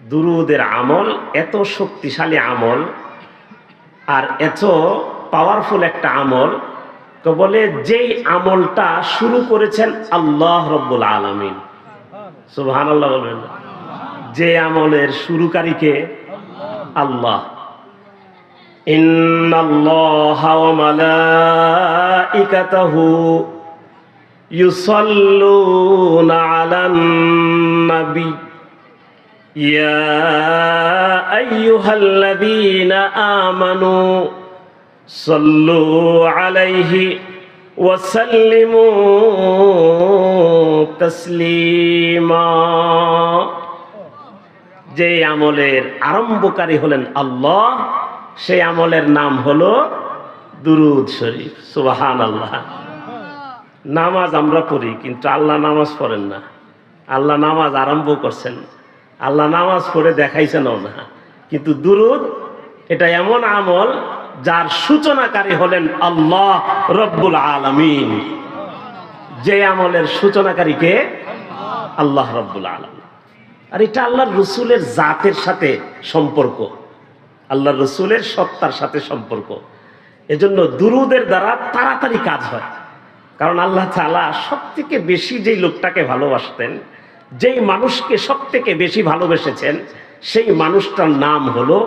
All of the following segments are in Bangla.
দুরুদের আমল এত শক্তিশালী আমল আর এত পাওয়ারফুল একটা আমল, তো বলে যেই আমলটা শুরু করেছেন আল্লাহ রব্বুল আলামিন। সুবহানাল্লাহ বলবেন। যে আমলের শুরুকারীকে আল্লাহ। ইন্নাল্লাহা ওয়া মালাইকাতাহু ইউসাল্লুনা আলান নবী ইয়া আইয়ুহাল্লাযীনা আমানু সাল্লু আলাইহি ওয়া সাল্লিমু তাসলিমা। যে আমলের আরম্ভকারী হলেন আল্লাহ, সেই আমলের নাম হলো দুরূদ শরীফ। সুবহানাল্লাহ। নামাজ আমরা পড়ি, কিন্তু আল্লাহ নামাজ পড়েন না। আল্লাহ নামাজ আরম্ভ করছেন, আল্লাহ নামাজ পড়ে দেখাইছেনও না। কিন্তু দুরূদ এটা এমন আমল যার সূচনাকারী হলেন আল্লাহ রব্বুল আলামিন। যে আমলের সূচনাকারীকে আল্লাহ রব্বুল আলামিন। আর এটা আল্লাহর রসুলের জাতের সাথে সম্পর্ক, আল্লাহর রসুলের সত্তার সাথে সম্পর্ক। এজন্য দুরূদের দ্বারা তাড়াতাড়ি কাজ হয়। কারণ আল্লাহ তাআলা সব থেকে বেশি যেই লোকটাকে ভালোবাসতেন, যেই মানুষকে সব থেকে বেশি ভালোবেসেছেন, সেই মানুষটার নাম হলো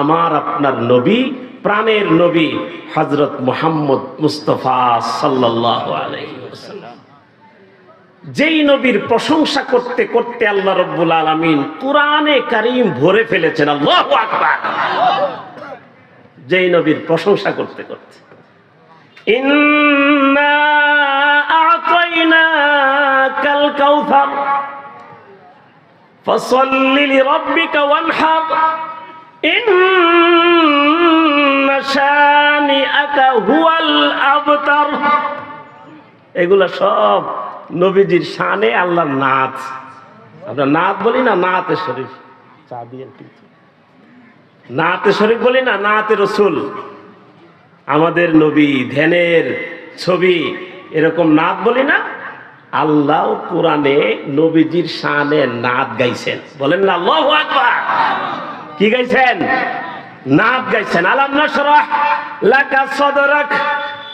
আমার আপনার নবী, প্রাণের নবী হযরত মুহাম্মদ মুস্তাফা সাল্লাল্লাহু আলাইহি ওয়াসাল্লাম। যেই নবীর প্রশংসা করতে করতে আল্লাহ রব্বুল আলামিন কুরআনে কারীম ভরে ফেলেছেন। আল্লাহু আকবার। যেই নবীর প্রশংসা করতে করতে, ইন্না আ'তাইনাকাল কাউসার ফাসাল্লি লিরাব্বিকা ওয়ানহার ইন্না শানিআকা হুয়াল আবতার। এগুলা সব নবীজির শানে আল্লাহর নাত। আমরা নাত বলি না, নাতে শরীফ। চা দিয়ে নাতে শরীফ বলি না, নাতে রসুল। আমাদের নবী ধ্যানের ছবি, এরকম নাত বলি না। আল্লাহ কোরআনে নবীজির শানে নাত গাইছেন। বলেন না আল্লাহু আকবার। কি গাইছেন? নাত গাইছেন। আলাম নাশরাহ লাকা সাদরাক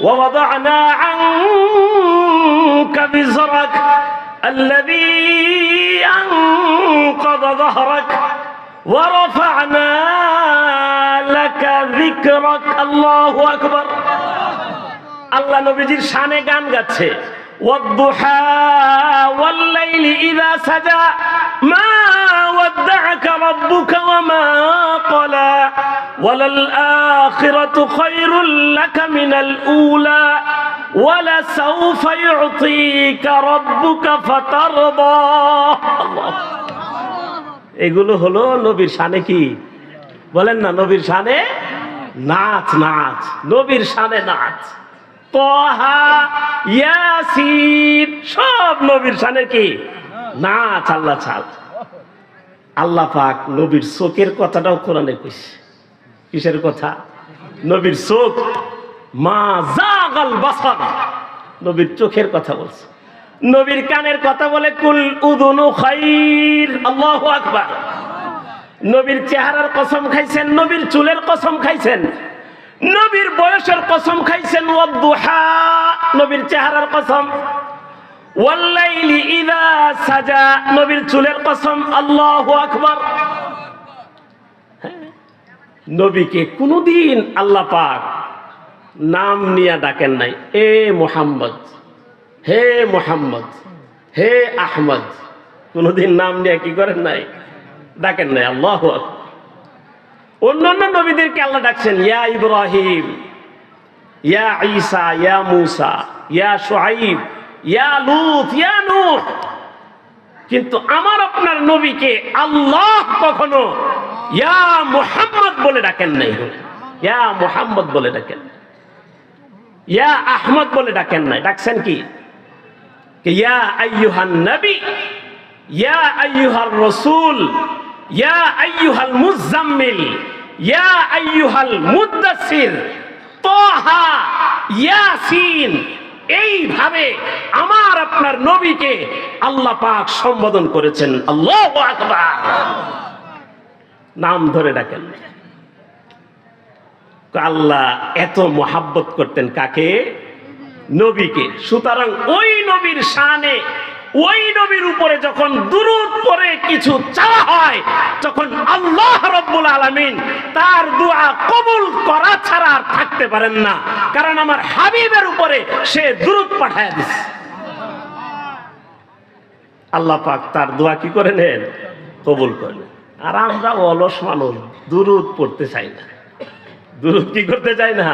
ওয়া ওয়াদা'না আনকা বিজরাক আল্লাযী আনকাযা যাহরাক ওয়া রাফা'না লাকা যিকরাক। আল্লাহু আকবার। আল্লাহ নবীজির শানে গান গাচ্ছে। ওয়াদ-দুহা ওয়াল-লাইলি ইযা সাজা মা ওয়াদ্দা'আকা রাব্বুকা ওয়া মা ক্বালা ওয়ালাল-আখিরাতু খায়রুল লাকা মিনাল উলা ওয়ালাসাউফা ইউ'তিকা রাব্বুকা ফাতারদা। আল্লাহ। এগুলো হলো নবীর শানে কি? বলেন না, নবীর শানে নাচ। নাচ নবীর শানে নাচ। তাহা, ইয়াসিন সব নবীর শানে কি? নাচ। আল্লাহ ছাড়। আল্লাহ পাক নবীর চোখের কথাটাও কোরআনে কইছে। কিসের কথা? নবীর চোখ। মা জাগাল বাসার। নবীর চোখের কথা বলছে। নবীর কানের কথা বলে কুল উযুনু খাইর। আল্লাহু আকবার। নবীর চেহারার কসম খাইছেন, নবীর চুলের কসম খাইছেন, নবীর বয়সের কসম খাইছেন। ওয়াদ-দুহা নবীর চেহারার কসম, ওয়াল-লাইলি ইযা সাজা নবীর চুলের কসম। আল্লাহু আকবার। নবীকে কোনদিন আল্লাহ পাক নাম নিয়ে ডাকেন নাই। এ মুহাম্মদ, হে মুহাম্মদ, হে আহমদ। কোনদিন নাম নিয়ে কি করেন নাই? ডাকেন নাই। আল্লাহু আকবার। অন্যান্য নবীদেরকে আল্লাহ ডাকছেন ইয়া ইব্রাহিম, ইয়া ঈসা, ইয়া মূসা, ইয়া শুআইব, ইয়া লূত, ইয়া নূহ। কিন্তু আমার আপনার নবীকে আল্লাহ কখনো ইয়া মুহাম্মদ বলে ডাকেন নাই। ইয়া মুহাম্মদ বলে ডাকেন, ইয়া আহমদ বলে ডাকেন নাই। ডাকছেন কি? ইয়া আইয়ুহান নবী, ইয়া আইয়ুহার রাসূল, ইয়া আইয়ুহাল মুযাম্মিল, ইয়া আইয়ুহাল মুদ্দাসসির, তাহা, ইয়াসিন। এইভাবে আমার আপনার নবীকে আল্লাহ পাক সম্বোধন করেছেন। আল্লাহু আকবার। নাম ধরে ডাকেন। আল্লাহ এত মোহাব্বত করতেন কাকে? নবীকে। সুতরাং ওই নবীর শানে, ওই নবীর উপরে যখন দুরূদ পড়ে কিছু চাওয়া হয়, তখন আল্লাহ রাব্বুল আলামিন তার দোয়া কবুল করা ছাড়া আর থাকতে পারেন না। কারণ আমার হাবিবের উপরে সে দুরূদ পাঠায় দিছে। আল্লাহ পাক তার দোয়া কি করে নেন? কবুল করেন। আর আমরা অলস মানুষ, দুরূদ পড়তে চাই না। দুরূদ কি করতে চাই না?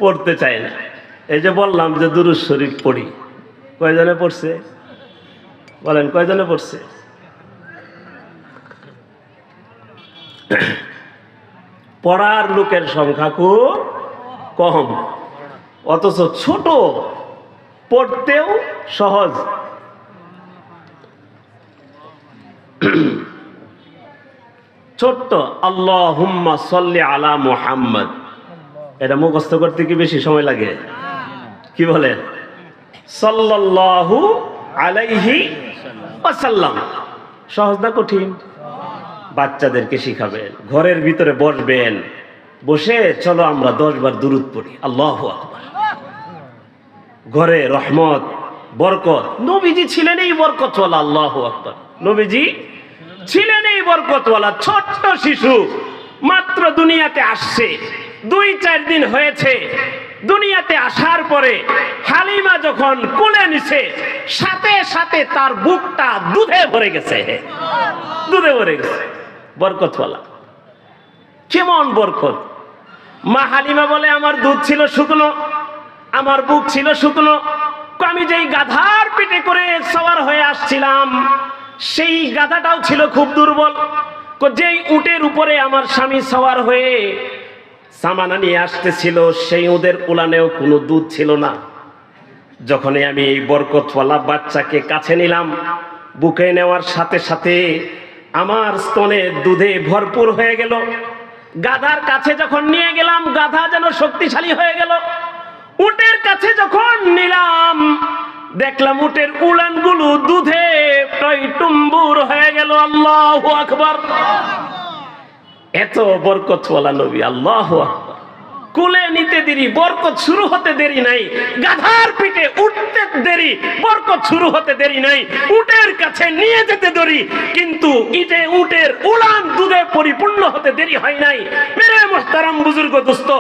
পড়তে চাই না। এই যে বললাম যে দুরূদ শরীফ পড়ি, কয়জনে পড়ছে বলেন? কয়জনে পড়ছে? পড়ার লোকের সংখ্যা খুব কম, অথচ ছোট, পড়তেও সহজ। ছোট্ট আল্লাহুম্মা সাল্লি আলা মুহাম্মদ, এটা মুখস্থ করতে কি বেশি সময় লাগে? কি বলেন? সাল্লাল্লাহু আলাইহি ওয়াসাল্লাম। সহজ না কঠিন? বাচ্চাদেরকে শিখাবেন, ঘরের ভিতরে বসবেন, বসে চলো আমরা 10 বার দুরূদ পড়ি, আল্লাহু আকবার। ঘরে রহমত, বরকত। নবীজি ছিলেন এই বরকতওয়ালা, আল্লাহু আকবার। নবীজি ছিলেন এই বরকতওয়ালা। ছোট্ট শিশু মাত্র দুনিয়াতে আসছে, 2-4 দিন হয়েছে। দুনিয়াতে আসার পরে হালিমা যখন কোলে নিছে, সাথে সাথে তার বুকটা দুধে ভরে গেছে, দুধে ভরে গেছে। বরকতওয়ালা। কেমন বরকত! মা হালিমা বলে, আমার দুধ ছিল শুকনো, আমার বুক ছিল শুকনো। আমি যেই গাধার পিঠে করে সওয়ার হয়ে আসছিলাম, সেই গাধাটাও ছিল খুব দুর্বল। যেই উটের উপরে আমার স্বামী সওয়ার হয়ে সামানা নিয়ে আসতেছিল, সেই উটের উলানেও কোনো দুধ ছিল না। যখনই আমি এই বরকতওয়ালা বাচ্চাকে কাছে নিলাম, বুকে নেওয়ার সাথে সাথে আমার স্তনে দুধে ভরপুর হয়ে গেল। গাধার কাছে যখন নিয়ে গেলাম, গাধা যেন শক্তিশালী হয়ে গেল। উটের কাছে যখন নিলাম, দেখলাম উটের উলানগুলো দুধে টইটুম্বুর হয়ে গেল। আল্লাহু আকবার! এত বরকতওয়ালা নবী, আল্লাহু আকবার। কোলে নিতে দেরি, বরকত শুরু হতে দেরি নাই। গাধার পিঠে উঠতে দেরি, বরকত শুরু হতে দেরি নাই। উটের কাছে নিয়ে যেতে দেরি, কিন্তু উটের উলান দুধে পরিপূর্ণ হতে দেরি হয় নাই। মেরে মুহতারাম বুজুর্গ দোস্ত,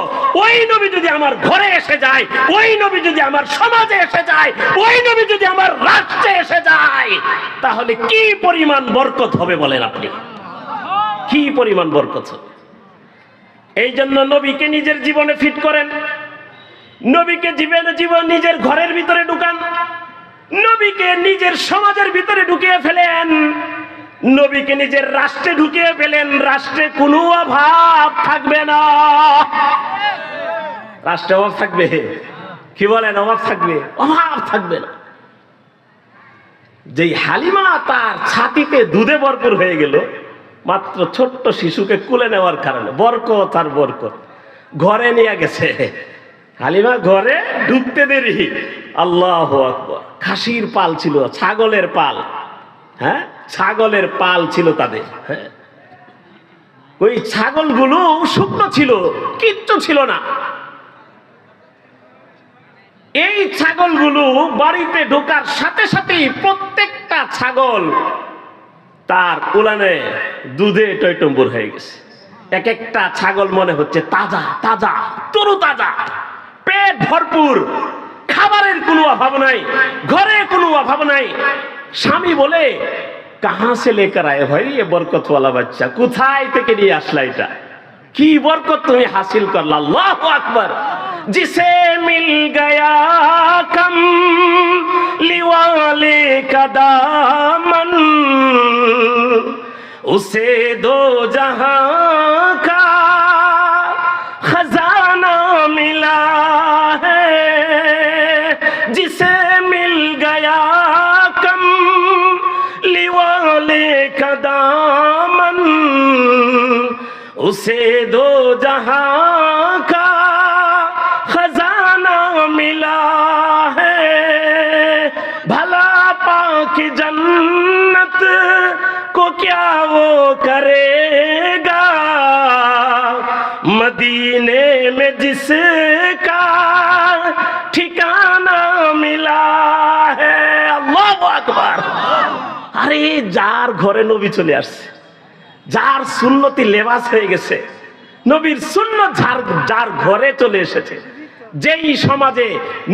ওই নবী যদি আমার ঘরে এসে যায়, ওই নবী যদি আমার সমাজে এসে যায়, ওই নবী যদি আমার রাষ্ট্রে এসে যায়, তাহলে কি পরিমাণ বরকত হবে বলেন আপনি? কি পরিমাণ বরকত হবে? এই জন্য নবীকে নিজের জীবনে ফিট করেন, নবীকে জীবন নিজের ঘরের ভিতরে ঢুকান, নবীকে নিজের সমাজের ভিতরে ঢুকিয়ে ফেলেন, নবীকে নিজের রাষ্ট্রে ঢুকিয়ে ফেলেন। রাষ্ট্রে কোনো অভাব থাকবে না। রাষ্ট্রে অভাব থাকবে? কি বলেন? অভাব থাকবে? অভাব থাকবে না। যেই হালিমা তার ছাতিতে দুধে ভরপুর হয়ে গেল মাত্র ছোট্ট শিশুকে কুলে নেওয়ার কারণে, বরকত আর বরকত। ঘরে নিয়ে গেছে হালিমা, ঘরে ঢুকতে দেরি। আল্লাহু আকবার! খাসির পাল ছিল, ছাগলের পাল, হ্যাঁ, ছাগলের পাল ছিল তাদের। হ্যাঁ, ওই ছাগলগুলো শুকনো ছিল, কিচ্ছু ছিল না। এই ছাগলগুলো বাড়িতে ঢোকার সাথে সাথেই প্রত্যেকটা ছাগল তার উলানে দুধে টইটম্বুর হয়ে গেছে। এক একটা ছাগল মনে হচ্ছে তাজা তাজা, তরু তাজা, পেট ভরপুর, খাবারের কোনো অভাব নাই, ঘরে কোনো অভাব নাই। স্বামী বলে, কাহাঁ সে লেকার আয়ে ভাই এ বরকতওয়ালা বাচ্চা, কোথায় থেকে নিয়ে আসলা এটা? কি বরকত তুমি হাসিল করলা? আল্লাহু আকবার! जिसे मिल गया कम लिवाले का दामन, उसे दो जहां का खजाना मिला है। जिसे मिल गया कम लिवाले का दामन, उसे दो जहां का खजाना मिला है। भला पाक जन्नत को क्या वो करेगा আরে যার ঘরে নবী চলে আসছে, যার সুন্নতি লেবাস হয়ে গেছে, নবীর সুন্নত যার ঘরে চলে এসেছে, যেই সমাজে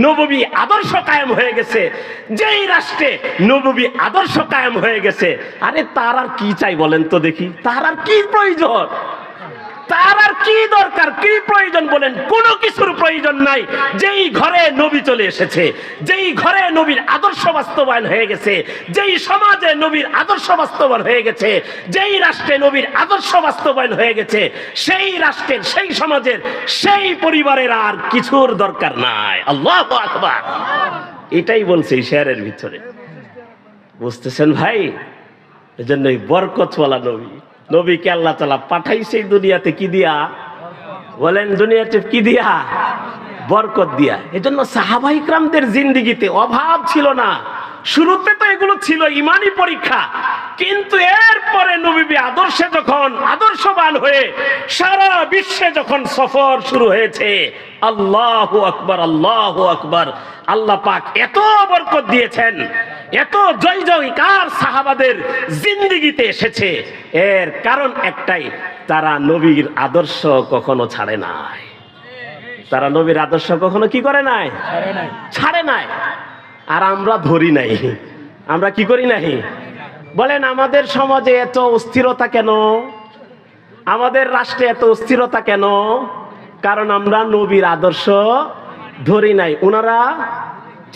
নববী আদর্শ কায়েম হয়ে গেছে, যেই রাষ্ট্রে নববী আদর্শ কায়েম হয়ে গেছে, আরে তার আর কি চাই বলেন তো দেখি? তার আর কি প্রয়োজন? তার আর কি দরকার, কি প্রয়োজন বলেন? কোনো কিছুর প্রয়োজন নাই। যেই ঘরে নবী চলে এসেছে, যেই ঘরে নবীর আদর্শ বাস্তবায়ন হয়ে গেছে, যেই সমাজে নবীর আদর্শ বাস্তবায়ন হয়ে গেছে, যেই রাষ্ট্রে নবীর আদর্শ বাস্তবায়ন হয়ে গেছে, সেই রাষ্ট্রের, সেই সমাজের, সেই পরিবারের আর কিছুর দরকার নাই। আল্লাহু আকবার। এটাই বলছে এই শেয়ারের ভিতরে, বুঝতেছেন ভাই? এজন্যই বরকতওয়ালা নবী, নবীকে আল্লাহ তাআলা পাঠাইছে দুনিয়াতে কি দিয়া বলেন? দুনিয়াতে কি দিয়া? বরকত দিয়া। এজন্য সাহাবা ইকরামদের জিন্দেগিতে অভাব ছিল না। শুরুতে তো এগুলো ছিল ইমানি পরীক্ষা, কিন্তু এরপরে নবী আদর্শে যখন আদর্শবান হয়ে সারা বিশ্বে যখন সফর শুরু হয়েছে, আল্লাহু আকবার, আল্লাহু আকবার, আল্লাহ পাক এত বরকত দিয়েছেন, এত জয় জয়কার সাহাবাদের জিন্দেগিতে এসেছে। এর কারণ একটাই, তারা নবীর আদর্শ কখনো ছাড়ে নাই। তারা নবীর আদর্শ কখনো কি করে নাই? ছাড়ে নাই। আর আমরা ধরি নাই। আমরা কি করি নাই? বলেন, আমাদের সমাজে এত অস্থিরতা কেন? আমাদের রাষ্ট্রে এত অস্থিরতা কেন? কারণ আমরা নবীর আদর্শ ধরি নাই। ওনারা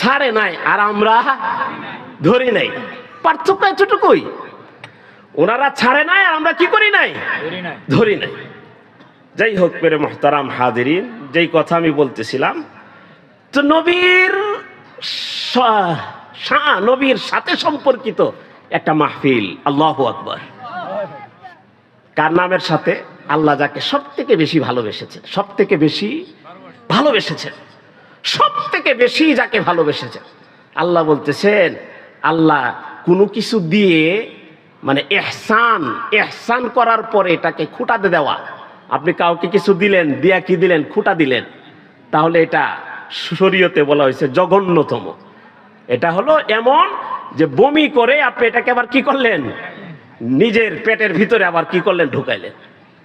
ছাড়ে নাই আর আমরা ধরি নাই। পার্থক্য এতটুকুই। ওনারা ছাড়ে নাই আর আমরা কি করি নাই? ধরি নাই। যাই হোক মেরে মুহতারাম হাজিরিন, যেই কথা আমি বলতেছিলাম, তো নবীর সাথে সম্পর্কিত একটা মাহফিল। আল্লাহু আকবার। কার নামের সাথে? আল্লাহ যাকে সব থেকে বেশি ভালোবেসেছেন, সব থেকে বেশি ভালোবেসেছেন, সব থেকে বেশি যাকে ভালোবেসেছেন। আল্লাহ বলতেছেন, আল্লাহ কোনো কিছু দিয়ে, মানে এহসান করার পরে এটাকে খুঁটাতে দেওয়া। আপনি কাউকে কিছু দিলেন, দিয়া কি দিলেন? খুঁটা দিলেন, তাহলে এটা শরীয়তে বলা হয়েছে জঘন্যতম। এটা হলো এমন যে বমি করে আপনি এটাকে আবার কি করলেন? নিজের পেটের ভিতরে আবার কি করলেন? ঢুকাইলেন।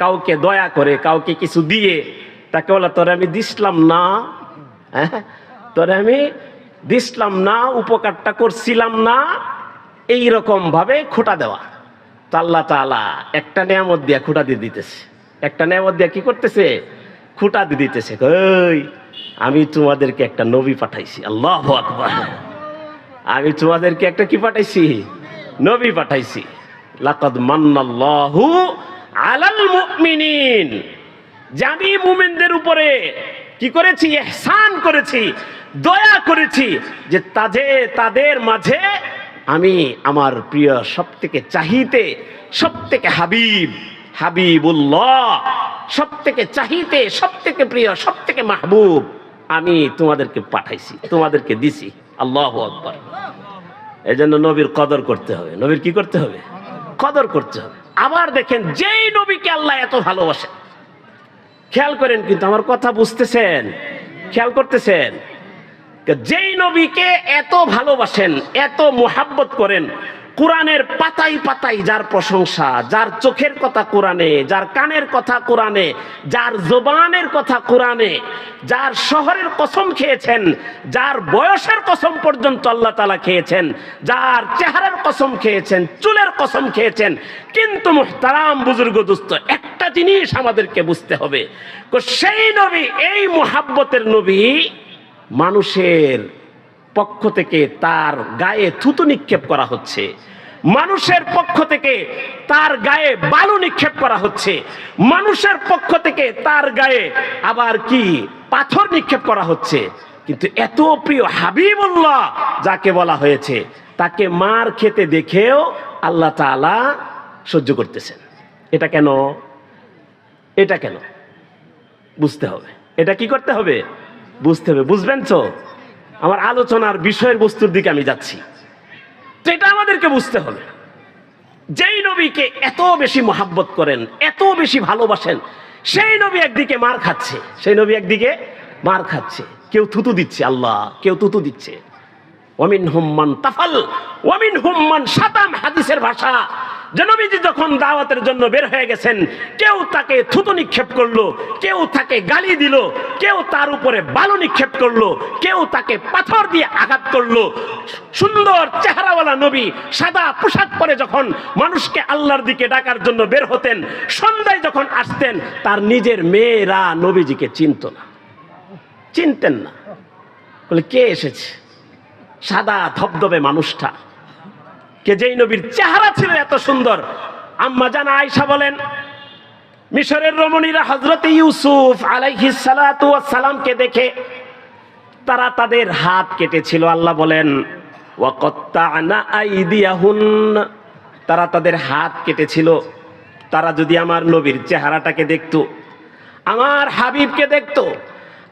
কাউকে দয়া করে, কাউকে কিছু দিয়ে তাকে বলা, তোরে আমি দিসলাম না, হ্যাঁ তোরে আমি দিসলাম না, উপকারটা করছিলাম না, এই রকম ভাবে খোঁটা দেওয়া। তো আল্লাহ তাআলা একটা নেয়ামত দিয়া খুঁটা দিয়ে দিতেছে, একটা নেয়ামত দিয়া কি করতেছে? খুঁটা দিয়ে দিতেছে। ওই আমি তোমাদেরকে একটা নবী পাঠাইছি। আল্লাহু আকবার। আমি তোমাদেরকে একটা কি পাঠাইছি? নবী পাঠাইছি। লাকাদ মান্নাল্লাহু আলাল মুমিনিন, যে আমি মুমিনদের উপরে কি করেছি? ইহসান করেছি, দয়া করেছি, যে তাদের মাঝে আমি আমার প্রিয়, সব থেকে চাহিতে, সব থেকে হাবিবুল্লাহ, সব থেকে চাহিতে, সব থেকে প্রিয়, সব থেকে মাহবুব আমি তোমাদেরকে পাঠাইছি, তোমাদেরকে দিছি। আল্লাহু আকবার। এজন্য নবীর কদর করতে হবে। নবীর কি করতে হবে? কদর করতে হবে। আবার দেখেন, যেই নবীকে আল্লাহ এত ভালোবাসেন, খেয়াল করেন কিন্তু আমার কথা বুঝতেছেন? খেয়াল করতেছেন? যেই নবীকে এত ভালোবাসেন, এত মুহাব্বত করেন, কোরআনের পাতায় পাতায় যার প্রশংসা, যার চোখের কথা কোরআনে, যার কানের কথা কোরআনে, যার জবানের কথা কোরআনে, যার শহরের কসম খেয়েছেন, যার বয়সের কসম পর্যন্ত আল্লাহ তাআলা খেয়েছেন, যার চেহারার কসম খেয়েছেন, চুলের কসম খেয়েছেন। কিন্তু মুহতারাম বুজুর্গ দোস্ত, একটা জিনিস আমাদেরকে বুঝতে হবে, সেই নবী, এই মুহাব্বতের নবী, মানুষের পক্ষ থেকে তার গায়ে থুতু নিক্ষেপ করা হচ্ছে, মানুষের পক্ষ থেকে তার গায়ে বালু নিক্ষেপ করা হচ্ছে, মানুষের পক্ষ থেকে তার গায়ে আবার কি পাথর নিক্ষেপ করা হচ্ছে। কিন্তু এত প্রিয় হাবিবুল্লাহ যাকে বলা হয়েছে, তাকে মার খেতে দেখেও আল্লাহ তাআলা সহ্য করতেছেন। এটা কেন? এটা কেন বুঝতে হবে। এটা কি করতে হবে? বুঝতে হবে। বুঝবেন তো? আমার আলোচনার বিষয়ের বস্তুর দিকে আমি যাচ্ছি। তো এটা আমাদেরকে বুঝতে হবে। যেই নবীকে এত বেশি মহাব্বত করেন, এত বেশি ভালোবাসেন, সেই নবী একদিকে মার খাচ্ছে, সেই নবী একদিকে মার খাচ্ছে। কেউ থুতু দিচ্ছে, আল্লাহ, কেউ থুতু দিচ্ছে, ওয়ামিনহুম মান তাফাল ওয়ামিনহুম মান শাতাম। হাদিসের ভাষা যে নবীজি যখন দাওয়াতের জন্য বের হয়ে গেছেন, কেউ তাকে থুতু নিক্ষেপ করলো, কেউ তাকে গালি দিল, কেউ তার উপরে বালু নিক্ষেপ করলো, কেউ তাকে পাথর দিয়ে আঘাত করলো। সুন্দর চেহারাওয়ালা নবী সাদা পোশাক পরে যখন মানুষকে আল্লাহর দিকে ডাকার জন্য বের হতেন, সন্ধ্যায় যখন আসতেন, তার নিজের মেয়েরা নবীজিকে চিনতেন না। বলে কে এসেছে? সাদা ধবধবে মানুষটা, কে যেই নবীর চেহারা ছিল এত সুন্দর। আম্মা জান আয়েশা বলেন, মিশরের রমণীরা হযরত ইউসুফ আলাইহিস সালাতু ওয়াস সালামকে দেখে তারা তাদের হাত কেটেছিল। আল্লাহ বলেন ওয়া কাত্তা'না আইদিয়াহুন, তারা তাদের হাত কেটেছিল। তারা যদি আমার নবীর চেহারাটাকে দেখতো, আমার হাবিবকে দেখতো,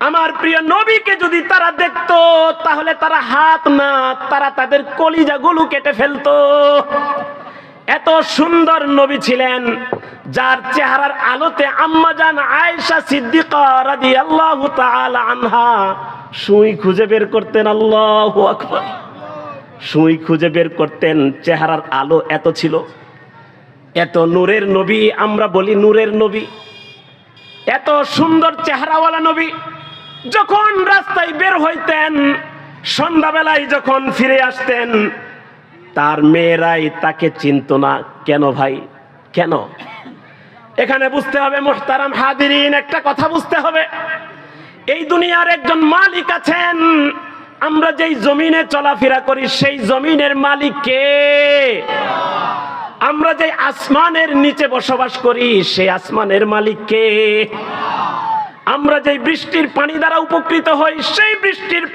আমার প্রিয় নবীকে যদি তারা দেখতো, তাহলে তারা হাত না, তারা তাদের কলিজাগুলো কেটে ফেলতো। এত সুন্দর নবী ছিলেন, যার চেহারার আলোতে আম্মা জান আয়েশা সিদ্দিকা রাদিয়াল্লাহু তাআলা আনহা সুই খুঁজে বের করতেন। আল্লাহু আকবার, সুই খুঁজে বের করতেন। চেহারার আলো এত ছিল, এত নূরের নবী, আমরা বলি নূরের নবী, এত সুন্দর চেহারাওয়ালা নবী। যখন রাস্তায় বের হইতেন, সন্ধ্যাবেলায় যখন ফিরে আসতেন, তার মেয়েরাই তাকে চিনত না। কেন ভাই, কেন? এখানে বুঝতে হবে মুহতারাম হাদিরিন, একটা কথা বুঝতে হবে, এই দুনিয়ার একজন মালিক আছেন। আমরা যেই জমিনে চলাফেরা করি, সেই জমিনের মালিক কে? আমরা যে আসমানের নিচে বসবাস করি, সেই আসমানের মালিক কে? আমরা যে বৃষ্টির পানি দ্বারা উপকৃত হই, সেই বৃষ্টির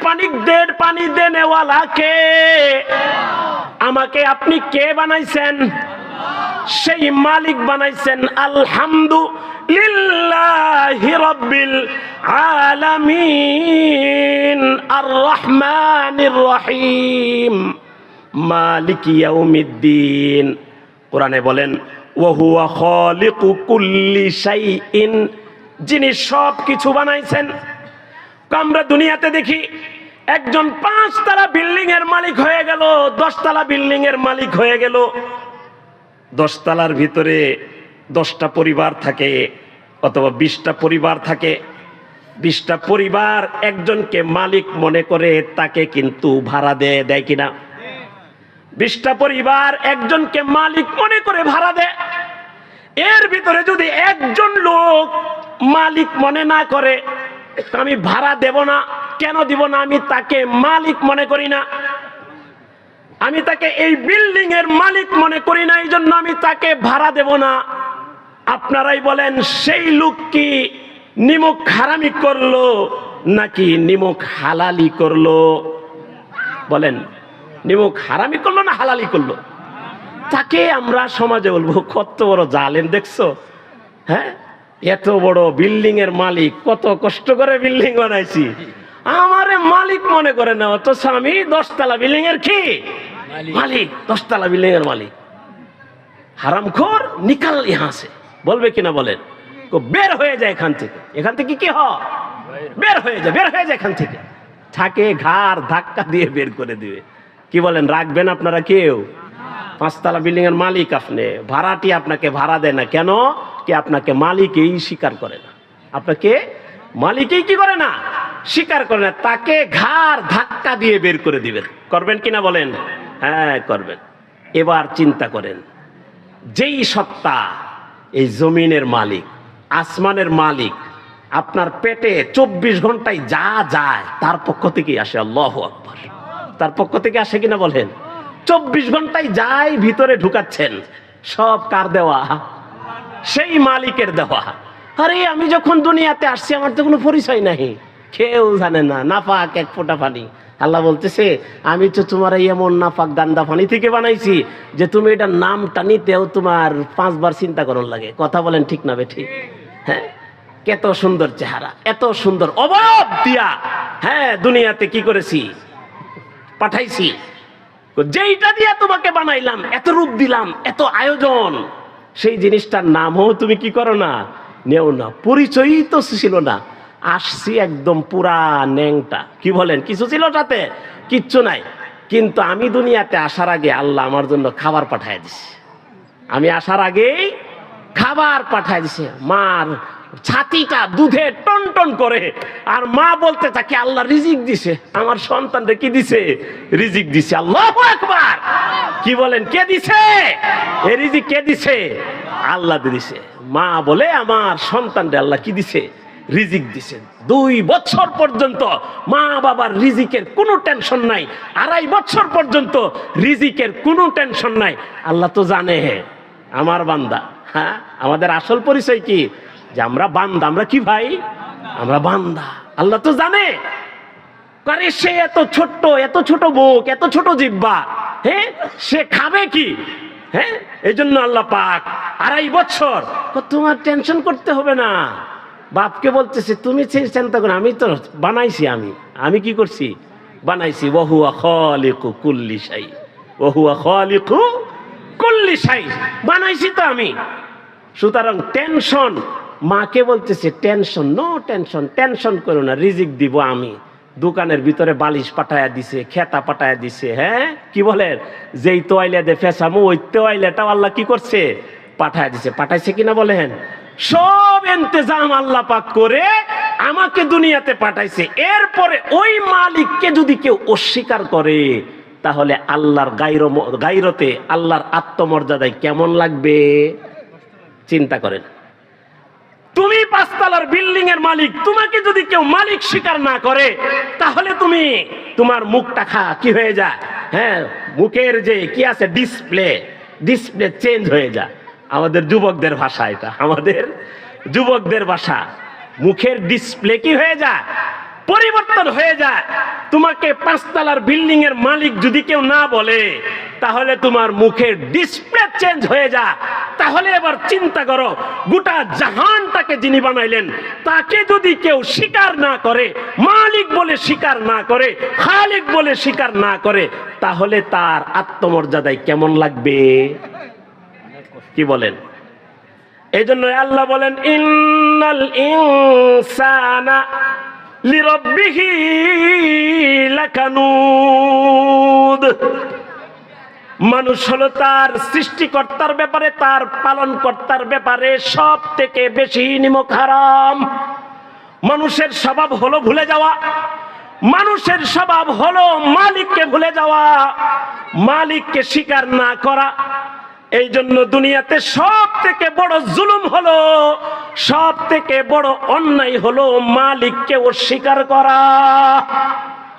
পানি দেনেওয়ালা কে? আমাকে আপনি কে বানাইছেন? সেই মালিক বানাইছেন। আলহামদুলিল্লাহি রাব্বিল আলামিন আর রহমানির রহিম মালিক ইয়াউমিদ্দিন। কোরআনে বলেন ওয়া হুয়া খালিকু কুল্লি শাইইন, যিনি সব কিছু বানাইছেন। আমরা দুনিয়াতে দেখি একজন 5 তলা বিল্ডিং এর মালিক হয়ে গেল, 10 তলা বিল্ডিং এর মালিক হয়ে গেল। 10 তলার ভিতরে 10টা পরিবার থাকে, অথবা 20টা পরিবার থাকে। 20টা পরিবার একজনকে মালিক মনে করে তাকে কিন্তু ভাড়া দেয় কিনা? 20টা পরিবার একজনকে মালিক মনে করে ভাড়া দেয়। এর ভিতরে যদি একজন লোক মালিক মনে না করে, আমি ভাড়া দেব না। কেন দিব না? আমি তাকে মালিক মনে করি না, আমি তাকে এই বিল্ডিং এর মালিক মনে করি না, এই জন্য আমি তাকে ভাড়া দেব না। আপনারাই বলেন, সেই লোক কি নিমক হারামি করলো নাকি নিমক হালালি করলো? বলেন, নিমক হারামি করলো না হালালি করলো? তাকে আমরা সমাজে বলবো কত বড় জালেম দেখছো। হ্যাঁ, এত বড় বিল্ডিং এর মালিক, কত কষ্ট করে বিল্ডিং বানাইছি, আমারে মালিক মনে করে না, অথচ আমি 10 তলা বিল্ডিং এর কি মালিক, 10 তলা বিল্ডিং এর মালিক। হারামখোর নিকাল ইহাঁ সে, বলবে কিনা বলেন? বের হয়ে যায় এখান থেকে। এখান থেকে কি হয়? বের হয়ে যায়, বের হয়ে যায় এখান থেকে। থাকে ঘাড় ধাক্কা দিয়ে বের করে দিবে। কি বলেন, রাখবেন আপনারা কেউ? 5 তলা বিল্ডিং এর মালিক আপনি, ভাড়াটি আপনাকে ভাড়া দেয় না। কেন? কি আপনাকে মালিকই স্বীকার করে না, আপনাকে মালিকই কি করে না, স্বীকার করে না। তাকে ঘাড় ধাক্কা দিয়ে বের করে দিবেন। করবেন কিনা বলেন? হ্যাঁ করবেন। এবার চিন্তা করেন, যেই সত্তা এই জমিনের মালিক, আসমানের মালিক, আপনার পেটে 24 ঘন্টায় যা যায় তার পক্ষ থেকে আসে। আল্লাহু আকবার, তার পক্ষ থেকে আসে কিনা বলেন? 24 ঘন্টায় যাই ভিতরে ঢুকাচ্ছেন, সব কার দেওয়া? সেই মালিকের দেওয়া। আরে আমি যখন দুনিয়াতে আসছি আমার তো কোনো পরিচয় নাই, কেউ জানে না, নাপাক এক ফোঁটা পানি। আল্লাহ বলতেছে, আমি তো তোমার এমন নাপাক গান্দা পানি থেকে বানাইছি যে তুমি এটার নামটা নিতেও তোমার 5 বার চিন্তা করার লাগে। কথা বলেন ঠিক না বেঠিক? হ্যাঁ, কত সুন্দর চেহারা, এত সুন্দর অবয়ব দিয়া হ্যাঁ দুনিয়াতে কি করেছি, পাঠাইছি। যেইটা দিয়া তোমাকে বানাইলাম, এত রূপ দিলাম, এত আয়োজন, সেই জিনিসটার নামও তুমি কি করো না, নেও না। পরিচয়ই তো ছিল না, আসছি একদম পুরা ন্যাংটা। কি বলেন, কিছু ছিল তাতে? কিচ্ছু নাই। কিন্তু আমি দুনিয়াতে আসার আগে আল্লাহ আমার জন্য খাবার পাঠায় দিছে। আমি আসার আগেই খাবার পাঠায় দিছে। মার ছাতিটা দুধে টন টন করে, আর মা বলতে থাকে আল্লাহ রিজিক দিছে, আমার সন্তানরে কি দিছে? রিজিক দিছে। আল্লাহু আকবার। কি বলেন? কে দিছে এই রিজিক? কে দিছে? আল্লাহ দিছে। মা বলে আমার সন্তানরে আল্লাহ কি দিছে? রিজিক দিছে। 2 বছর পর্যন্ত মা বাবার রিজিকের কোনো টেনশন নাই। 2.5 বছর পর্যন্ত রিজিকের কোনো টেনশন নাই। আল্লাহ তো জানে আমার বান্দা। হ্যাঁ, আমাদের আসল পরিচয় কি? যে আমরা বান্দা। আমরা কি ভাই? আমরা বান্দা। আল্লাহ তো জানে। আরে সে এত ছোট মুখ, এত ছোট জিহ্বা, হ্যাঁ, সে খাবে কি? হ্যাঁ, এই জন্য আল্লাহ পাক 2.5 বছর তোমার টেনশন করতে হবে না। বাপকে বলতেছে তুমি চিন্তা করো, আমি তো বানাইছি। আমি কি করছি? বানাইছি। ওয়াহুয়া খালিকু কুল্লি শাই, ওয়াহুয়া খালিকু কুল্লি শাই। বানাইছি তো আমি। সুতরাং টেনশন, মাকে বলতেছে টেনশন, নো টেনশন, টেনশন করো না, রিজিক দিব আমি। দোকানের ভিতরে বালিশ পাঠায়া দিছে, খেতা পাঠায়া দিছে। হ্যাঁ, কি বলেন? যেই তোয়াইলে ফেসামু ওই তোয়াইলেটাও আল্লাহ কি করছে? পাঠায়া দিছে। পাঠাইছে কিনা বলেন? সব ইন্তজাম আল্লাহ পাক করে আমাকে দুনিয়াতে পাঠাইছে। এরপরে ওই মালিককে যদি কেউ অস্বীকার করে তাহলে আল্লাহর গায়রতে, আল্লাহর আত্মমর্যাদায় কেমন লাগবে চিন্তা করেন। তুমি 5 তলার বিল্ডিং এর মালিক, তোমাকে যদি কেউ মালিক স্বীকার না করে তাহলে তোমার মুখটা কি হয়ে যায়? হ্যাঁ, মুখের যে কি আছে ডিসপ্লে চেঞ্জ হয়ে যায়। আমাদের যুবকদের ভাষা এটা, আমাদের যুবকদের ভাষা। মুখের ডিসপ্লে কি হয়ে যায়? পরিবর্তন হয়ে যায়। তোমাকে 5 তলার বিল্ডিং এর মালিক যদি কেউ না বলে তাহলে তোমার মুখের ডিসপ্লে চেঞ্জ হয়ে যায়। তাহলে এবার চিন্তা করো, গোটা জাহানটাকে যিনি বানাইলেন তাকে যদি কেউ স্বীকার না করে, মালিক বলে স্বীকার না করে, খালিক বলে স্বীকার না করে, তাহলে তার আত্মমর্যাদায় কেমন লাগবে? কি বলেন? এই জন্য আল্লাহ বলেন ইন্নাল ইনসানা লিরাব্বিহি লাকানুদ। মানুষ হলো তার সৃষ্টিকর্তার ব্যাপারে, তার পালনকর্তার ব্যাপারে সব থেকে বেশি নিমক হারাম। মানুষের স্বভাব হলো ভুলে যাওয়া। মানুষের স্বভাব হলো মালিককে ভুলে যাওয়া, মালিককে স্বীকার না করা। এই জন্য দুনিয়াতে সব থেকে বড় জুলুম হলো, সব থেকে বড় অন্যায় হলো মালিককে অস্বীকার করা।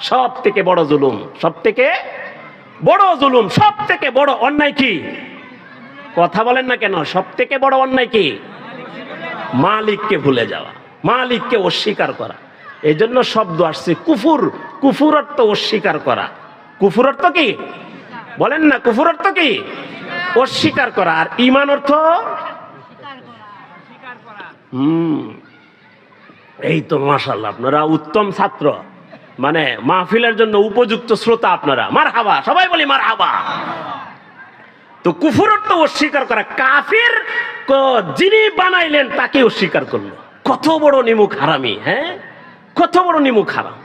সব থেকে বড় জুলুম, সব থেকে বড় জুলুম, সব থেকে বড় অন্যায় কি? কথা বলেন না কেন? সব থেকে বড় অন্যায় কি? মালিককে ভুলে যাওয়া, মালিককে অস্বীকার করা। এই জন্য শব্দ আসছে কুফুর। কুফুর অর্থ অস্বীকার করা। কুফুর অর্থ কি বলেন না? কুফুর অর্থ কি? অস্বীকার করা। আর ঈমান অর্থ? এই তো মাশাআল্লাহ, আপনারা উত্তম ছাত্র, মানে মাহফিলের জন্য উপযুক্ত শ্রোতা আপনারা। মারহাবা, সবাই বলি মারহাবা। তো কুফুর অর্থ অস্বীকার করা। কাফির যিনি বানাইলেন তাকে অস্বীকার করলো। কত বড় নিমুখ হারামি! হ্যাঁ, কত বড় নিমুখ হারাম।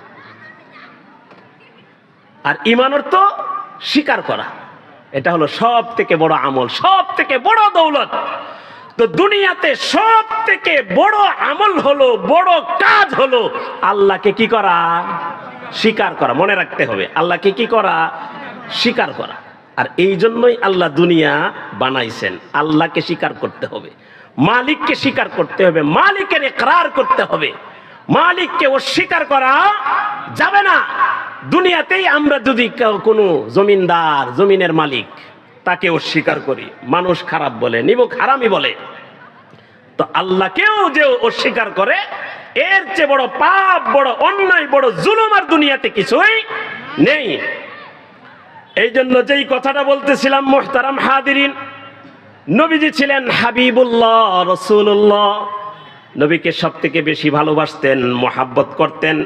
আর ঈমান অর্থ স্বীকার করা। এটা হলো সব থেকে বড় আমল, সব থেকে বড় দৌলত। তো দুনিয়াতে সব থেকে বড় আমল হলো, বড় কাজ হলো আল্লাহকে কি করা? স্বীকার করা। মনে রাখতে হবে, আল্লাহকে কি করা? স্বীকার করা। আর এই জন্যই আল্লাহ দুনিয়া বানাইছেন। আল্লাহকে স্বীকার করতে হবে, মালিককে স্বীকার করতে হবে, মালিকের ইকরার করতে হবে। মালিককে অস্বীকার করা যাবে না। দুনিয়াতেই আমরা যদি কোনো জমিনদার, জমিনের মালিক, তাকে অস্বীকার করি, মানুষ খারাপ বলে, নিমুখ হারামি বলে, তো আল্লাহকেও যে অস্বীকার করে, এর চেয়ে বড় পাপ, বড় অন্যায়, বড় জুলুম আর দুনিয়াতে কিছুই নেই। এই জন্য যেই কথাটা বলতেছিলাম মুহতারাম হাদিরিন, নবীজি ছিলেন হাবিবুল্লাহ, রাসূলুল্লাহ। নবীকে সব থেকে বেশি ভালোবাসতেন, মোহাব্বত করতেন।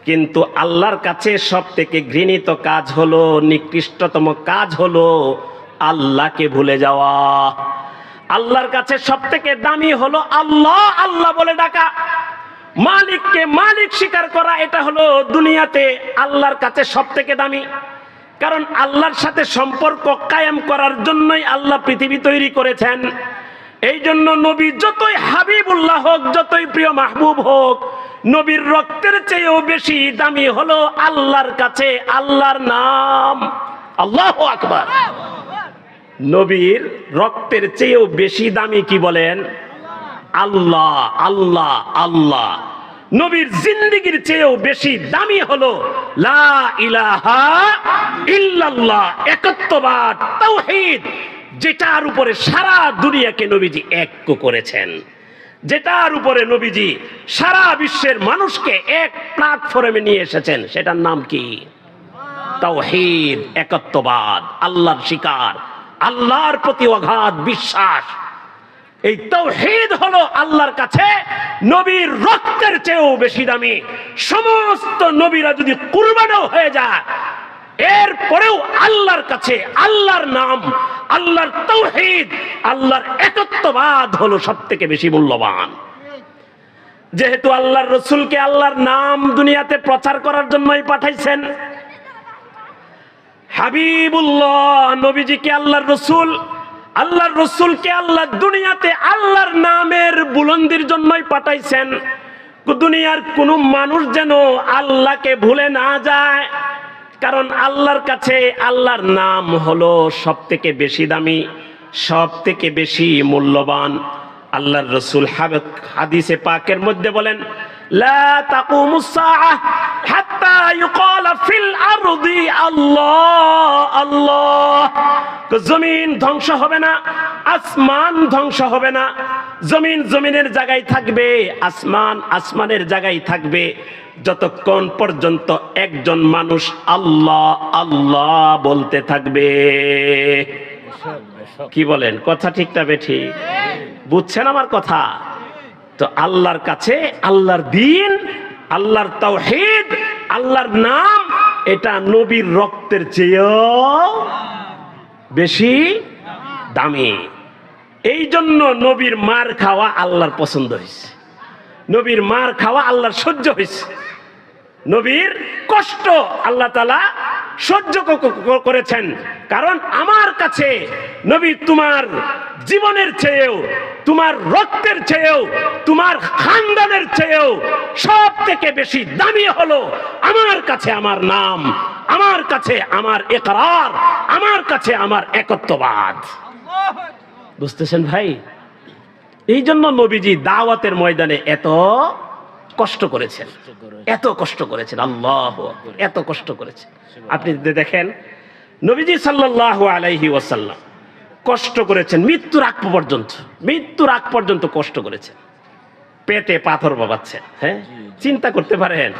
কিন্তু আল্লাহর কাছে সব থেকে ঘৃণিত কাজ হলো, নিকৃষ্টতম কাজ হলো আল্লাহকে ভুলে যাওয়া। আল্লাহর কাছে সব থেকে দামি হলো আল্লাহ, আল্লাহ বলে ডাকা। মালিককে মালিক স্বীকার করা, এটা হলো দুনিয়াতে আল্লাহর কাছে সব থেকে দামি। কারণ আল্লাহর সাথে সম্পর্ক কায়েম করার জন্যই আল্লাহ পৃথিবী তৈরি করেছেন। এই জন্য নবী যতই হাবিবুল্লাহ হোক, যতই প্রিয় মাহবুব হোক, নবীর রক্তের চেয়েও বেশি দামি হলো আল্লাহর কাছে আল্লাহর নাম। আল্লাহু আকবার। নবীর রক্তের চেয়েও বেশি দামি কি বলেন? আল্লাহ, আল্লাহ, আল্লাহ। নবীর জিন্দেগির চেয়েও বেশি দামি হলো লা ইলাহা ইল্লাল্লাহ, একত্ববাদ, তাওহীদ, যেটার উপরে সারা দুনিয়াকে নবীজি এক করেছেন, যেটার উপরে নবীজি সারা বিশ্বের মানুষকে এক প্ল্যাটফর্মে নিয়ে এসেছেন, সেটার নাম কি? তাওহীদ, একত্ববাদ, আল্লাহর স্বীকার, আল্লাহর প্রতি অগাধ বিশ্বাস। এই তাওহীদ হলো আল্লাহর কাছে নবীর রক্তের চেয়েও বেশি দামি। সমস্ত নবীরা যদি কুরবানও হয়ে যায়, এরপরেও আল্লাহর কাছে আল্লাহর নাম, আল্লাহর তাওহীদ, আল্লাহর একত্ববাদ হলো সবথেকে বেশি মূল্যবান। যেহেতু আল্লাহর রাসূলকে আল্লাহর নাম দুনিয়াতে প্রচার করার জন্যই পাঠাইছেন, হাবিবুল্লাহ নবীজিকে আল্লাহর রাসূল, আল্লাহর রাসূলকে আল্লাহ দুনিয়াতে আল্লাহর নামের বুলন্দির জন্যই পাঠাইছেন। দুনিয়ার কোনো মানুষ যেন আল্লাহকে ভুলে না যায়, কারণ আল্লাহর কাছে আল্লাহর নাম হলো সবথেকে বেশি দামি, সবথেকে বেশি মূল্যবান। আল্লাহর রাসূল হাদিসে পাকের মধ্যে বলেন, লা তাকুমুস সাআহ হাত্তা ইউকালা ফিল আরদি আল্লাহ আল্লাহ। জমিন ধ্বংস হবে না, আসমান ধ্বংস হবে না। জমিন জমিনের জায়গায় থাকবে, আসমান আসমানের জায়গায় থাকবে, যতক্ষণ পর্যন্ত একজন মানুষ আল্লাহ আল্লাহ বলতে থাকবে। কি বলেন? কথা ঠিক না বেঠিক? বুঝছেন আমার কথা? তো আল্লাহর কাছে আল্লাহর দ্বীন, আল্লাহর তাওহীদ, আল্লাহর নাম, এটা নবীর রক্তের চেয়েও বেশি দামি। এই জন্য নবীর মার খাওয়া আল্লাহর পছন্দ হয়েছে, নবীর মার খাওয়া আল্লাহর সহ্য হয়েছে, নবীর কষ্ট আল্লাহ তাআলা সহ্য করেছেন। কারণ আমার কাছে নবী তোমার জীবনের চেয়েও, তোমার রক্তের চেয়েও, তোমার খানদানের চেয়েও সব থেকে বেশি দামি হলো আমার কাছে আমার নাম, আমার কাছে আমার ইকরার, আমার কাছে আমার একত্ববাদ। বুঝতেছেন ভাই? এই জন্য নবীজি দাওয়াতের ময়দানে এত কষ্ট করেছেন, এত কষ্ট করেছেন। আল্লাহু আকবার, এত কষ্ট করেছেন। আপনি দেখেন নবীজি সাল্লাল্লাহু আলাইহি ওয়াসাল্লাম কষ্ট করেছেন মৃত্যুর আগ পর্যন্ত, মৃত্যুর আগ পর্যন্ত কষ্ট করেছেন। পেটে পাথর বাবাচ্ছেন। হ্যাঁ, চিন্তা করতে পারেন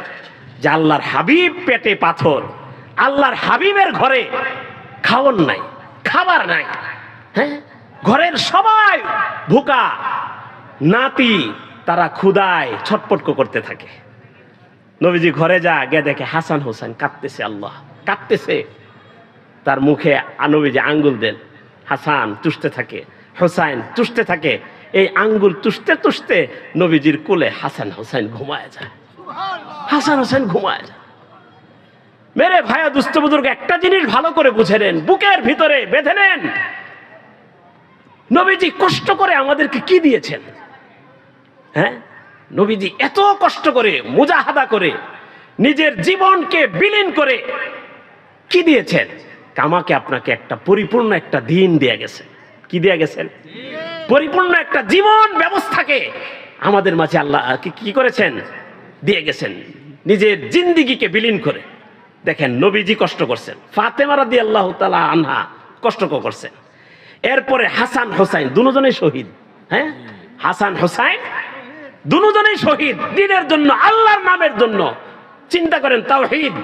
যে আল্লাহর হাবিব পেটে পাথর, আল্লাহর হাবিবের ঘরে খাওয়ার নাই, খাবার নাই। হ্যাঁ, ঘরের সবাই ভুকা, নাতি তারা ক্ষুধায় ছটপট করতে থাকে। নবীজি ঘরে গিয়ে দেখে হাসান হোসেন কাঁদতেছে, আল্লাহ কাঁদতেছে। তার মুখে নবীজি আঙ্গুল দেন, হাসান চুষতে থাকে, হোসাইন চুষতে থাকে। এই আঙ্গুল চুষতে চুষতে নবীজির কোলে হাসান হোসেন ঘুমায় যায়, হাসান হোসেন ঘুমায় যায়। মেরে ভাইয়া দুস্থ বুজুর্গ, একটা জিনিস ভালো করে বুঝে নেন, বুকের ভিতরে বেঁধে নেন, নবীজি কষ্ট করে আমাদেরকে কি দিয়েছেন? হ্যাঁ, নবীজি এত কষ্ট করে, মুজাহাদা করে, নিজের জীবনকে বিলীন করে কি দিয়েছেন? আমাকে আপনাকে একটা পরিপূর্ণ একটা দিন দিয়ে গেছে। কি দিয়ে গেছেন? পরিপূর্ণ একটা জীবন ব্যবস্থাকে আমাদের মাঝে আল্লাহ কি করেছেন? দিয়ে গেছেন, নিজের জিন্দিগিকে বিলীন করে। দেখেন নবীজি কষ্ট করছেন, ফাতেমা রাদিয়াল্লাহু তাআলা আনহা কষ্ট করছেন, এরপরে হাসান হোসাইন দুজনেই শহীদ। হ্যাঁ, হাসান হোসাইন দুজনেই শহীদ দ্বীনের জন্য, আল্লাহর নামের জন্য। চিন্তা করেন, তাওহীদ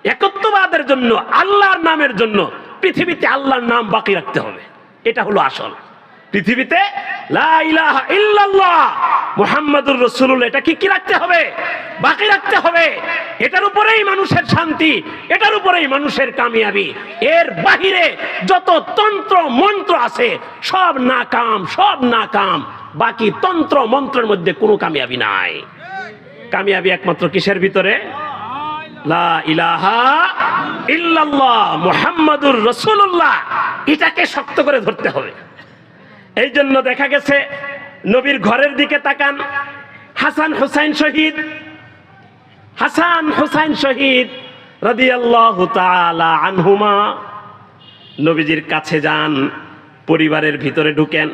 একত্ববাদের জন্য, আল্লাহর নামের জন্য। পৃথিবীতে আল্লাহর নাম বাকি রাখতে হবে, এটা হলো আসল। পৃথিবীতে লা ইলাহা ইল্লাল্লাহ মুহাম্মাদুর রাসূলুল্লাহ, এটা কি রাখতে হবে? বাকি রাখতে হবে। এটার উপরেই মানুষের শান্তি, এটার উপরেই মানুষের কামিয়াবি। এর বাহিরে যত তন্ত্র মন্ত্র আছে সব নাকাম, সব নাকাম। বাকি তন্ত্র মন্ত্রের মধ্যে কোনো কামিয়াবি নাই। কামিয়াবি একমাত্র কিসের ভিতরে? লা ইলাহা ইল্লাল্লাহ মুহাম্মাদুর রাসূলুল্লাহ, এটাকে শক্ত করে ধরতে হবে। এই জন্য দেখা গেছে নবীর ঘরের দিকে তাকান, হাসান হুসাইন শহীদ, হাসান হুসাইন শহীদ রাদিয়াল্লাহু তাআলা আনহুমা। নবীজির কাছে যান, পরিবারের ভিতরে ঢুকেন।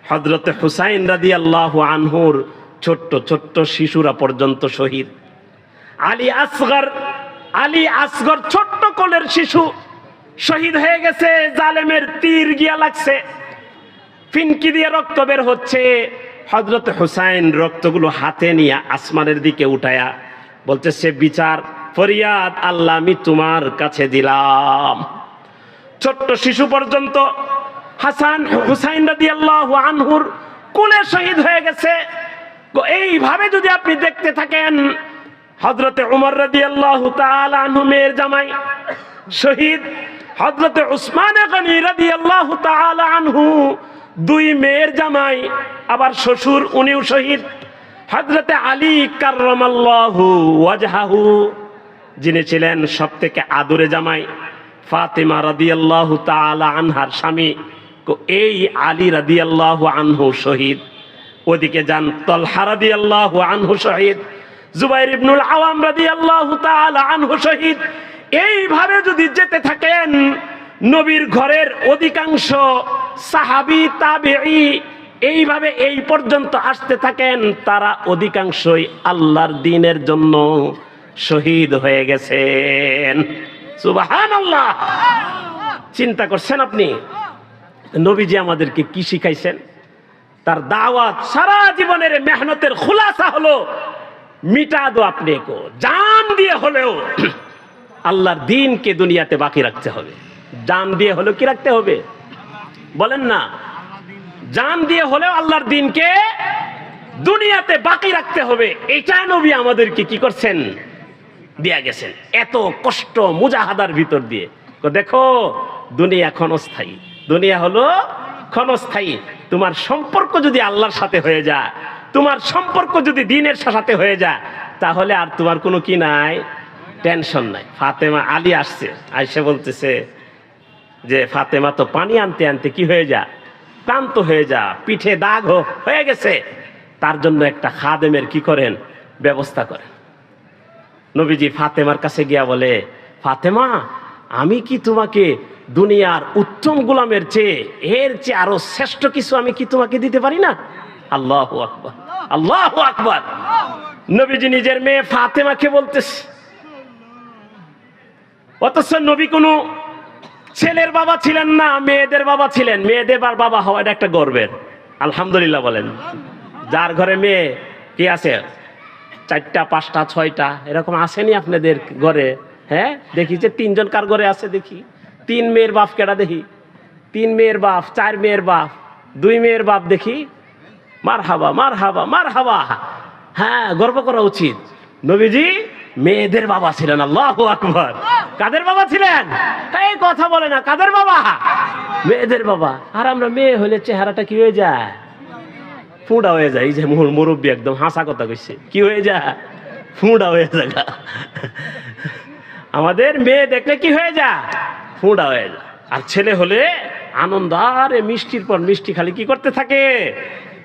হযরতে হুসাইন রাদিয়াল্লাহু আনহুর ছোট্ট ছোট্ট শিশুরা পর্যন্ত শহীদ। আলী আসগর ছোট্ট কোলের শিশু শহীদ হয়ে গেছে, জালেমের তীর গিয়া লাগছে, ফিনকি দিয়ে রক্ত বের হচ্ছে। হযরত হুসাইন রক্তগুলো হাতে নিয়ে আসমানের দিকে উঠায়া বলতেছে, বিচার ফরিয়াদ আল্লাহ আমি তোমার কাছে দিলাম। ছোট্ট শিশু পর্যন্ত হাসান হুসাইন রাদিয়াল্লাহু আনহুর কোলে শহীদ হয়ে গেছে। এইভাবে যদি আপনি দেখতে থাকেন, হযরতে উমর রাদিয়াল্লাহু তাআলা আনহু মেয়ের জামাই শহীদ, হযরতে উসমান গনি রাদিয়াল্লাহু তাআলা আনহু দুই মেয়ের জামাই, আবার শ্বশুর উনিও শহীদ। হযরতে আলী কাররামাল্লাহু ওয়াজহাহু, যিনি ছিলেন সবথেকে আদরে জামাই, ফাতেমা রাদিয়াল্লাহু তাআলা আনহার স্বামী, এই আলী রাদিয়াল্লাহু আনহু শহীদ। ওদিকে যান, তলহা রাদিয়াল্লাহু আনহু শহীদ, জুবাইর ইবনুল আওয়াম রাদিয়াল্লাহু তাআলা আনহু শহীদ। এইভাবে যদি যেতে থাকেন, নবীর ঘরের অধিকাংশ সাহাবী তাবেঈ এইভাবে এই পর্যন্ত আসতে থাকেন, তারা অধিকাংশই আল্লাহর দ্বীনের জন্য শহীদ হয়ে গেছেন। সুবহানাল্লাহ। চিন্তা করছেন আপনি, নবীজি আমাদেরকে কি শিখাইছেন? তার দাওয়াত, সারা জীবনের মেহনতের খুলাসা হলো, মিটা দো আপনি কো, জান দিয়ে হলেও আল্লাহর দ্বীনকে দুনিয়াতে বাকি রাখতে হবে। জান দিয়ে হলেও কি রাখতে হবে বলেন না? জান দিয়ে হলেও আল্লাহর দ্বীনকে দুনিয়াতে বাকি রাখতে হবে। এটা নবী আমাদেরকে কি করছেন? দিয়া গেছেন, এত কষ্ট মুজাহাদার ভিতর দিয়ে। দেখো, দুনিয়া ক্ষণস্থায়ী, দুনিয়া হলো ক্ষণস্থায়ী। তোমার সম্পর্ক যদি আল্লাহর সাথে হয়ে যায়, তোমার সম্পর্ক যদি দ্বীনের সাথে হয়ে যায়, তাহলে আর তোমার কোনো কি নাই, টেনশন নাই। ফাতেমা, আলী আসছে, আয়েশা বলতেছে যে ফাতেমা তো পানি আনতে আনতে কি হয়ে যা, ক্লান্ত হয়ে যা, পিঠে দাগ হয়ে গেছে, তার জন্য একটা খাদেমের কি করেন, ব্যবস্থা করেন। নবীজি ফাতেমার কাছে গিয়া বলে, ফাতেমা আমি কি তোমাকে দুনিয়ার উত্তম গোলামের চেয়ে, এর চেয়ে আরো শ্রেষ্ঠ কিছু আমি কি তোমাকে দিতে পারি না? আল্লাহু আকবার, আল্লাহু আকবার। নবীজি নিজের মেয়ে ফাতেমাকে বলতেছে, অথচ নবী কোনো ছেলের বাবা ছিলেন না, মেয়েদের বাবা ছিলেন। মেয়েদের বাবা হওয়া এটা একটা গর্বের, আলহামদুলিল্লাহ বলেন। যার ঘরে মেয়ে কি আছে, 4টা 5টা 6টা এরকম আসেনি আপনাদের ঘরে? হ্যাঁ, দেখি যে 3জন কার ঘরে আছে, দেখি 3 মেয়ের বাপ কেডা, দেখি 3 মেয়ের বাপ, 4 মেয়ের বাপ, 2 মেয়ের বাপ, দেখি মারহাবা মারহাবা মারহাবা। হ্যাঁ, গর্ব করা উচিত। নবীজি মেয়েদের বাবা ছিলেন, আল্লাহু আকবার। কাদের বাবা ছিলেন? এই কথা বলে না, কাদের বাবা? মেয়েদের বাবা। আর আমরা মেয়ে হলে চেহারাটা কি হয়ে যায়, ফুঁড়া হয়ে যায়। এই যে মুরব্বী একদম হাসা কথা কইছে, কি হয়ে যায়, ফুঁড়া হয়ে যায়। আমাদের মেয়ে দেখলে কি হয়ে যায়, ফুঁড়া হয়ে যায়। আর ছেলে হলে আনন্দ, আরে মিষ্টির পর মিষ্টি খালি কি করতে থাকে,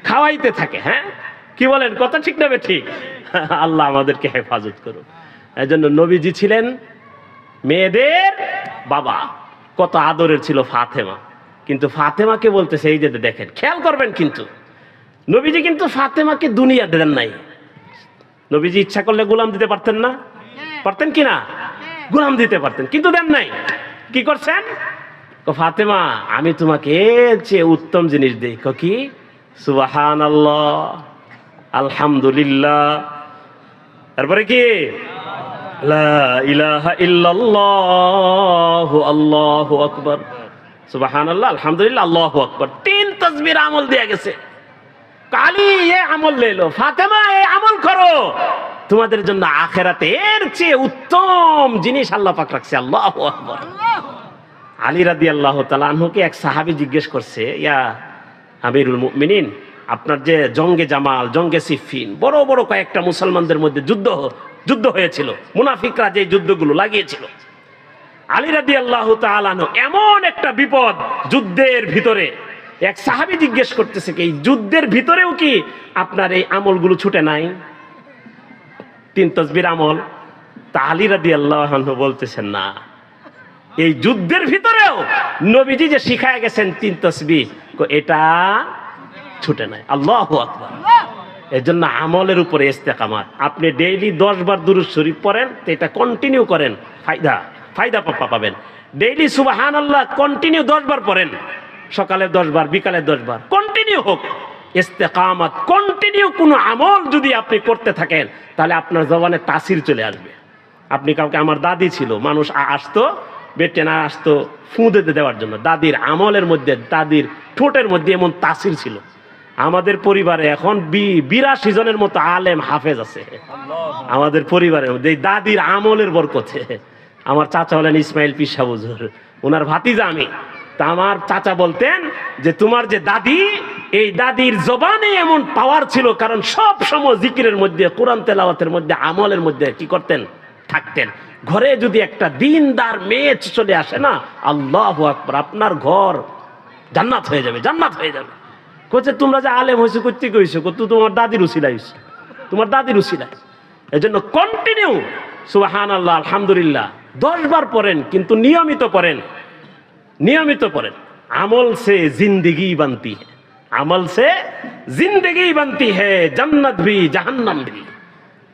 খাওয়াইতে থাকে। হ্যাঁ, কি বলেন, কথা ঠিক না ঠিক? আল্লাহ আমাদেরকে হেফাজত করুন। এই জন্য নবীজি ছিলেন মেয়েদের বাবা। কত আদরের ছিল ফাতেমা। কিন্তু ফাতেমাকে বলতেছে, এই যে দেখেন, খেয়াল করবেন, কিন্তু নবীজি কিন্তু ফাতেমাকে দুনিয়া দেন নাই। নবীজি ইচ্ছা করলে গোলাম দিতে পারতেন না? পারতেন কি না? গোলাম দিতে পারতেন, কিন্তু দেন নাই। কি করছেন? ফাতেমা আমি তোমাকে এর চেয়ে উত্তম জিনিস দেই। কি? সুবহানাল্লাহ, আলহামদুলিল্লাহ, তারপরে কি লা ইলাহা ইল্লাল্লাহু আল্লাহু আকবার, সুবহানাল্লাহ, আলহামদুলিল্লাহ, আল্লাহু আকবার। 3 তাসবির আমল দেয়া গেছে। কালি এ আমল লেলো, ফাতেমা এ আমল করো, তোমাদের জন্য আখিরাতে এর চেয়ে উত্তম জিনিস আল্লাহ পাক রাখছে। আল্লাহু আকবার। আলী রাদিয়াল্লাহু তাআলা আনহুকে এক সাহাবী জিজ্ঞেস করছে, ইয়া আমিরুল মুমিনিন, আপনার যে জঙ্গে জামাল, জঙ্গে সিফিন, বড় বড় কয়েকটা মুসলমানদের মধ্যে যুদ্ধ যুদ্ধ হয়েছিল, মুনাফিকরা যে যুদ্ধগুলো লাগিয়েছিল। আলী রাদিয়াল্লাহু তাআলা আনহু এমন একটা বিপদ যুদ্ধের ভিতরে, এক সাহাবী জিজ্ঞেস করতেছে কি এই যুদ্ধের ভিতরেও কি আপনার এই আমলগুলো ছুটে নাই, 3 তাসবির আমল? তা আলী রাদিয়াল্লাহু আনহু বলতেছেন না, এই যুদ্ধের ভিতরেও নবীজি যে শিখায় গেছেন 3 তাসবিহ, এটা ছুটে নাই। আল্লাহু আকবার। এর জন্য আমলের উপরে ইস্তেকামাত। আপনি ডেইলি 10 বার দুরূদ শরীফ পড়েন, তো এটা কন্টিনিউ করেন, ফায়দা পাবেন। ডেইলি সুবহানাল্লাহ কন্টিনিউ 10 বার পড়েন, সকালে 10 বার, বিকালে 10 বার, কন্টিনিউ হোক ইস্তেকামাত। কন্টিনিউ কোনো আমল যদি আপনি করতে থাকেন, তাহলে আপনার জবানে তাসির চলে আসবে। আপনি কাউকে, আমার দাদি ছিল, মানুষ আসতো, বেটে না আসতো ফু দিতে দেওয়ার জন্য, দাদির আমলের মধ্যে, দাদির ঠোঁটের মধ্যে এমন তাসির ছিল। আমাদের পরিবারে এখন 82 জনের মতো আলেম হাফেজ আছে আমাদের পরিবারের মধ্যে, এই দাদির আমলের বরকতে। আমার চাচা হলেন ইসমাইল পীর সাহেব হুজুর, ওনার ভাতিজা আমি। তা আমার চাচা বলতেন যে তোমার যে দাদি, এই দাদির জবানে এমন পাওয়ার ছিল, কারণ সব সময় জিকিরের মধ্যে, কোরআন তেলাওয়াতের মধ্যে, আমলের মধ্যে কি করতেন, থাকতেন। ঘরে যদি একটা দিনদার মেয়ে চলে আসে না, আল্লাহু আকবার, আপনার ঘর জান্নাত হয়ে যাবে, জান্নাত হয়ে যাবে। কোচে তোমরা যে আলেম হয়েছো করতে কইছো, কত তোমার দাদির উসিলা হইছে, তোমার দাদির উসিলা। এই জন্য কন্টিনিউ সুবহানাল্লাহ আলহামদুলিল্লাহ 10 বার পড়েন, কিন্তু নিয়মিত পড়েন, নিয়মিত পড়েন। আমল সে জিंदगी बनती है, আমল সে জিंदगी बनती है, জান্নাত ভি জাহান্নাম ভি।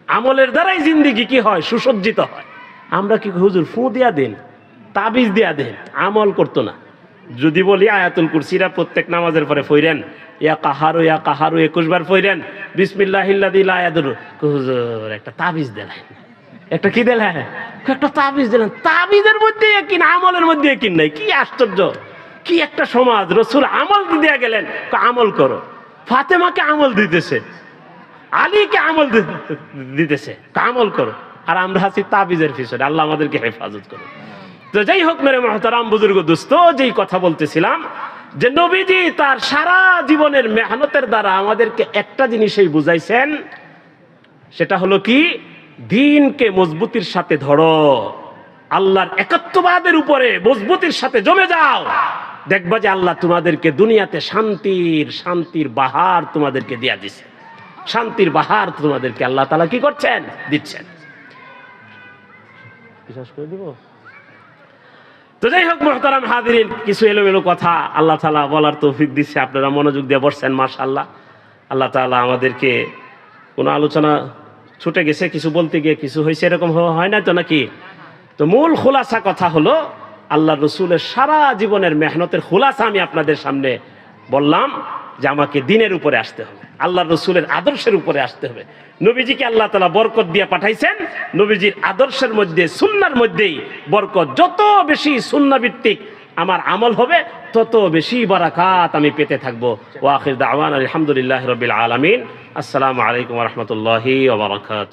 আমলের দ্বারাই জিন্দেগি কি হয়, সুসজ্জিত হয়। আমরা কি হুজুর ফু দিয়া দেন, তাবিজ দিয়া দেন, আমল করতো না। যদি বলি আয়াতুল কুরসিরা প্রত্যেক নামাজের পরে পড়েন, ইয়া কাহারু 21 বার পড়েন, বিসমিল্লাহিল্লাযী লা ইয়াদুরু। হুজুর একটা তাবিজ দিলেন, একটা কি দিলেন, একটা তাবিজ দিলেন। তাবিজের মধ্যে কিন, আমলের মধ্যে কিন নাই। কি আশ্চর্য, কি একটা সমাজ। রাসূল আমল দিয়ে গেলেন, আমল করো। ফাতেমাকে আমল দিতেছে, আলীকে আমল দিতেছে, আমল করো। আর আমরা আছি তাবিজের পিছনে। আল্লাহ আমাদেরকে হেফাজত করো। তো যাই হোক মেরে মুহতারাম বুজুর্গ দোস্ত, যেই কথা বলতেছিলাম, যে নবীজি তার সারা জীবনের মেহনতের দ্বারা আমাদেরকে একটা জিনিসই বুঝাইছেন, সেটা হলো কি, দ্বীনকে মজবুতির সাথে ধরো, আল্লাহর একাত্মবাদের উপরে মজবুতির সাথে জমে যাও। দেখবা যে আল্লাহ তোমাদেরকে দুনিয়াতে শান্তির বাহার তোমাদেরকে দিয়া দিছে, শান্তির বাহার তোমাদেরকে আল্লাহ তাআলা কি করছেন, দিচ্ছেন। বিশ্বাস করে দিব। তো যাই হোক মুহতারাম হাজিরিন, কিছু এলোমেলো কথা আল্লাহ তাআলা বলার তৌফিক দিচ্ছে, আপনারা মনোযোগ দিয়ে বসছেন, মাশাআল্লাহ। আল্লাহ তাআলা আমাদেরকে, কোনো আলোচনা ছুটে গেছে, কিছু বলতে গিয়ে কিছু হয়েছে, এরকম হয় না তো নাকি? তো মূল খোলাসা কথা হলো, আল্লাহ রসুলের সারা জীবনের মেহনতের খোলাসা আমি আপনাদের সামনে বললাম, যে আমাকে দ্বীনের উপরে আসতে হবে, আল্লাহ রসুলের আদর্শের উপরে আসতে হবে। নবীজিকে আল্লাহ তাআলা বরকত দিয়ে পাঠাইছেন, নবীজির আদর্শের মধ্যে, সুন্নার মধ্যেই বরকত। যত বেশি সুন্নাহ ভিত্তিক আমার আমল হবে, তত বেশি বারাকাত আমি পেতে থাকবো। ওয়া আখির দাওয়ানা আলহামদুলিল্লাহি রাব্বিল আলামিন। আসসালামু আলাইকুম ওয়া রাহমাতুল্লাহি ওয়া বারাকাতুহু।